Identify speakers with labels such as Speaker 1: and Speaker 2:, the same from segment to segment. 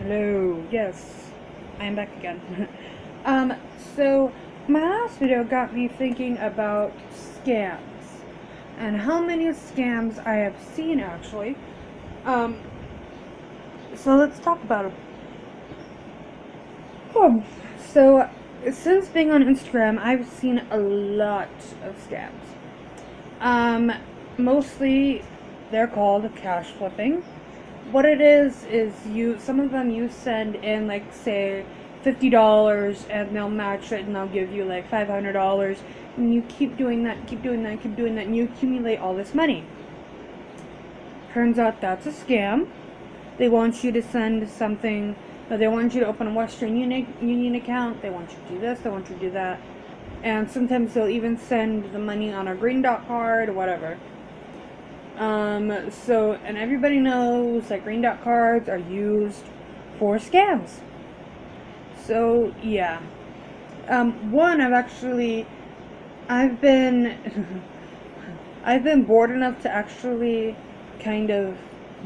Speaker 1: Hello, yes, I am back again. um, so my last video got me thinking about scams and how many scams I have seen actually. Um, so let's talk about them. Oh, so since being on Instagram, I've seen a lot of scams. Um, Mostly they're called cash flipping. What it is you some of them you send in like say $50 and they'll match it and they'll give you like $500 and you keep doing that, keep doing that, keep doing that, and you accumulate all this money. Turns out that's a scam. They want you to send something, or they want you to open a Western Union account, they want you to do this, they want you to do that, and sometimes they'll even send the money on a green dot card or whatever. And everybody knows that green dot cards are used for scams. So, yeah. One, I've been, I've been bored enough to actually kind of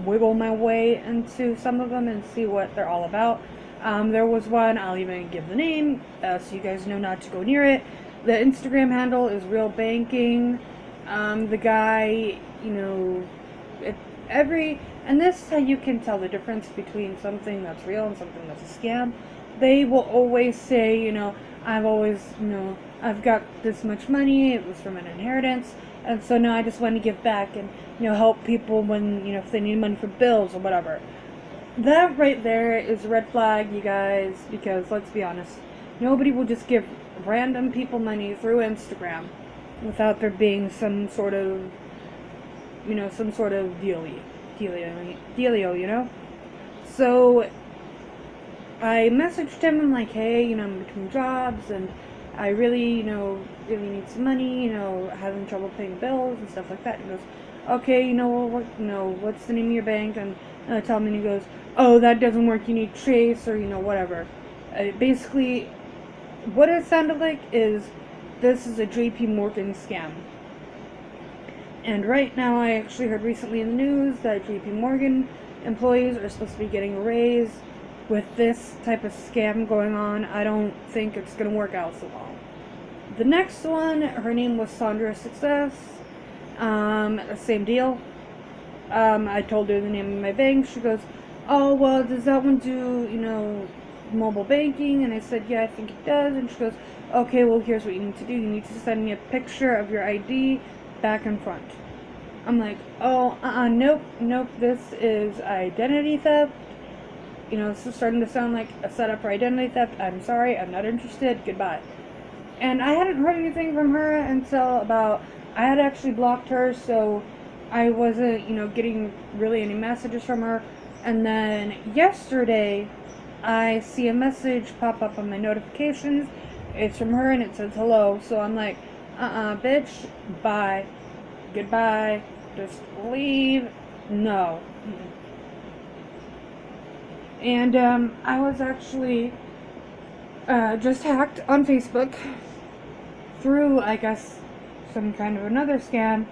Speaker 1: wiggle my way into some of them and see what they're all about. There was one, I'll even give the name, so you guys know not to go near it. The Instagram handle is Real Banking. The guy, it, and this is how you can tell the difference between something that's real and something that's a scam. They will always say, I've got this much money, it was from an inheritance, and so now I just want to give back and, help people when, if they need money for bills or whatever. That right there is a red flag, you guys, because let's be honest, nobody will just give random people money through Instagram without there being some sort of, dealio. So I messaged him and like, hey, I'm between jobs and I really, really need some money, having trouble paying bills and stuff like that. He goes, okay, what's the name of your bank? And I tell him and he goes, oh, that doesn't work, you need Chase or, whatever. Basically, what it sounded like is this is a JP Morgan scam. And right now I actually heard recently in the news that JP Morgan employees are supposed to be getting a raise. With this type of scam going on, I don't think it's going to work out so well. The next one, her name was Sandra Success. Same deal. I told her the name of my bank. She goes, oh, well, does that one do, mobile banking? And I said, yeah, I think it does. And she goes, okay, well, here's what you need to do. You need to send me a picture of your ID back and front. I'm like, oh, nope, this is identity theft. This is starting to sound like a setup for identity theft. I'm sorry, I'm not interested, goodbye. And I hadn't heard anything from her until I had actually blocked her, so I wasn't, getting really any messages from her. And then yesterday, I see a message pop up on my notifications. It's from her and it says hello. So I'm like, bitch, bye, goodbye, just leave, no. And I was actually just hacked on Facebook through, I guess, some kind of another scam.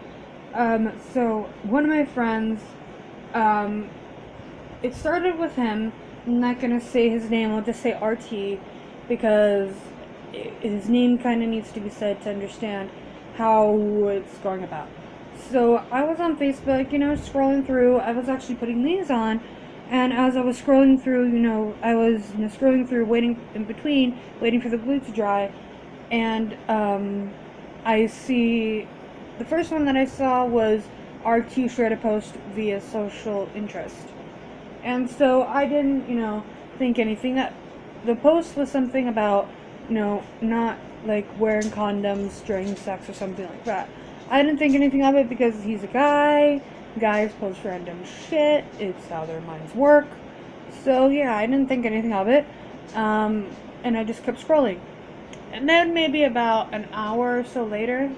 Speaker 1: So one of my friends, it started with him. I'm not gonna say his name. I'll just say RT because his name kind of needs to be said to understand how it's going about. So I was on Facebook, scrolling through. I was actually putting these on. And as I was scrolling through, I was scrolling through, waiting in between, waiting for the glue to dry, and I see the first one that I saw was RQ shared a post via social interest, and so I didn't, think anything. That the post was something about, not like wearing condoms during sex or something like that. I didn't think anything of it because he's a guy. Guys post random shit. It's how their minds work. So yeah, I didn't think anything of it. And I just kept scrolling. And then maybe about an hour or so later,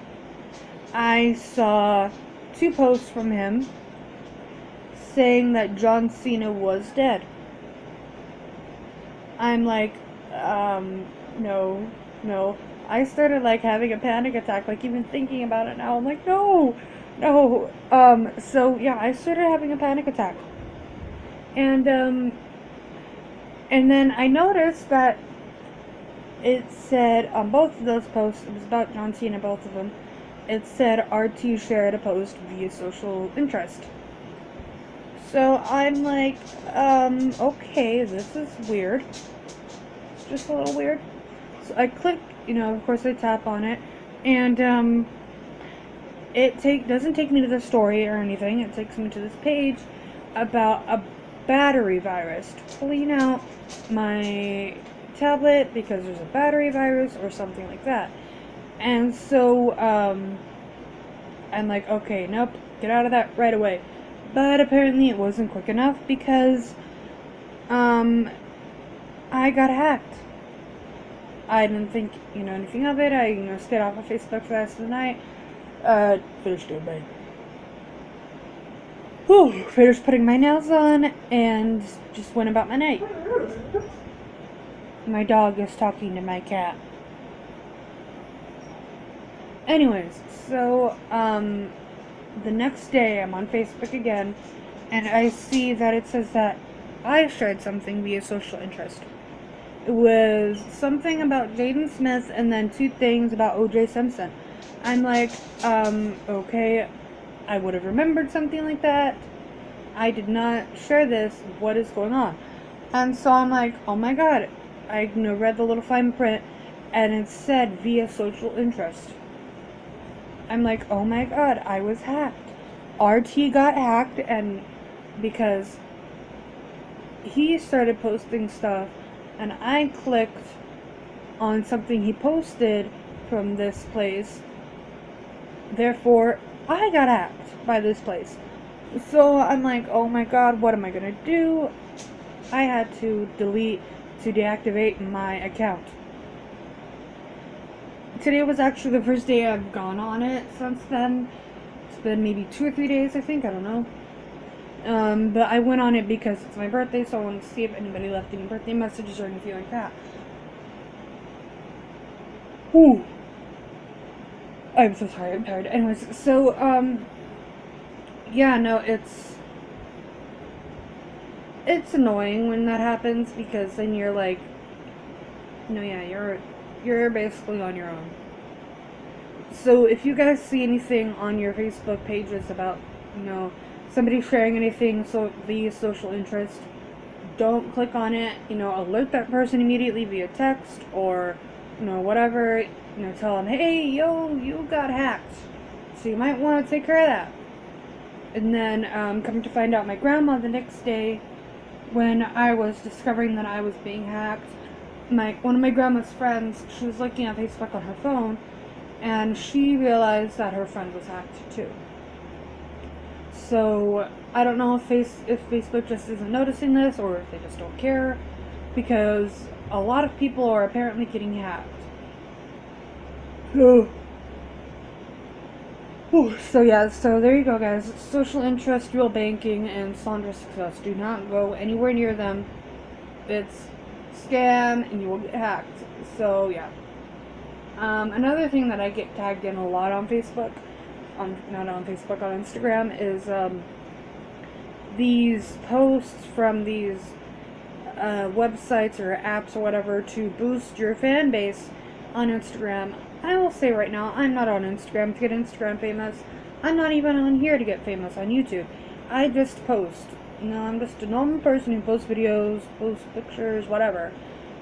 Speaker 1: I saw 2 posts from him saying that John Cena was dead. I'm like, no. I started like having a panic attack, like even thinking about it now. I'm like, no. So yeah, I started having a panic attack. And And then I noticed that it said on both of those posts, it was about John Cena, both of them, it said RT shared a post via social interest. So I'm like, okay, this is weird. It's just a little weird. So I click, of course I tap on it, and it doesn't take me to the story or anything. It takes me to this page about a battery virus to clean out my tablet because there's a battery virus or something like that. And so I'm like, okay, nope, get out of that right away. But apparently it wasn't quick enough because I got hacked. I didn't think, anything of it. I, stayed off of Facebook for the rest of the night. Finished doing my... Finished putting my nails on and just went about my night. My dog is talking to my cat. Anyways, so, the next day I'm on Facebook again, and I see that it says that I shared something via social interest. It was something about Jaden Smith and then 2 things about O.J. Simpson. I'm like, okay, I would have remembered something like that. I did not share this. What is going on? And so I'm like, oh my god. I read the little fine print, and it said via social interest. I'm like, oh my god, I was hacked. RT got hacked, and because he started posting stuff, and I clicked on something he posted from this place. Therefore, I got hacked by this place. So I'm like, oh my god, what am I gonna do? I had to deactivate my account. Today was actually the first day I've gone on it since then. It's been maybe 2 or 3 days, I think, I don't know. But I went on it because it's my birthday, so I wanted to see if anybody left any birthday messages or anything like that. Whew. I'm so sorry, I'm tired. Anyways, so, yeah, no, it's annoying when that happens, because then you're like, you're basically on your own. So if you guys see anything on your Facebook pages about, somebody sharing anything via social interest, don't click on it. Alert that person immediately via text or, whatever. Tell them, hey, you got hacked. So you might want to take care of that. And then, coming to find out, my grandma the next day, when I was discovering that I was being hacked, one of my grandma's friends, she was looking at Facebook on her phone, and she realized that her friend was hacked too. So I don't know if Facebook just isn't noticing this, or if they just don't care, because a lot of people are apparently getting hacked. So yeah, so there you go, guys. Social interest, real banking, and Sandra Success. Do not go anywhere near them. It's scam, and you will get hacked. So yeah. Another thing that I get tagged in a lot on Facebook, not on Facebook, on Instagram, is these posts from these websites or apps or whatever to boost your fan base on Instagram. I will say right now, I'm not on Instagram to get Instagram famous. I'm not even on here to get famous on YouTube. I just post. I'm just a normal person who posts videos, posts pictures, whatever.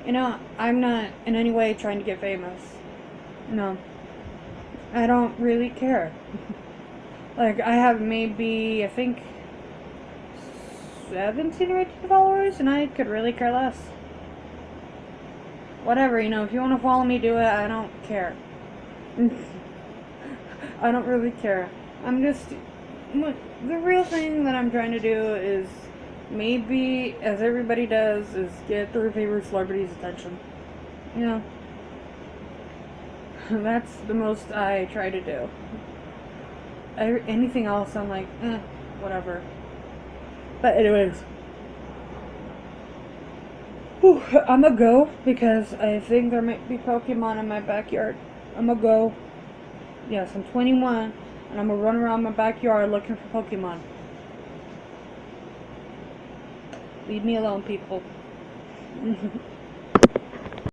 Speaker 1: I'm not in any way trying to get famous. No. I don't really care. Like, I have maybe, I think, 17 or 18 followers, and I could really care less. Whatever, if you want to follow me, do it. I don't care. I don't really care. The real thing that I'm trying to do is, maybe, as everybody does, is get their favorite celebrity's attention. That's the most I try to do. Anything else, I'm like, whatever. But anyways, I'm gonna go because I think there might be Pokemon in my backyard. I'm gonna go. Yes, I'm 21, and I'm gonna run around my backyard looking for Pokemon. Leave me alone, people.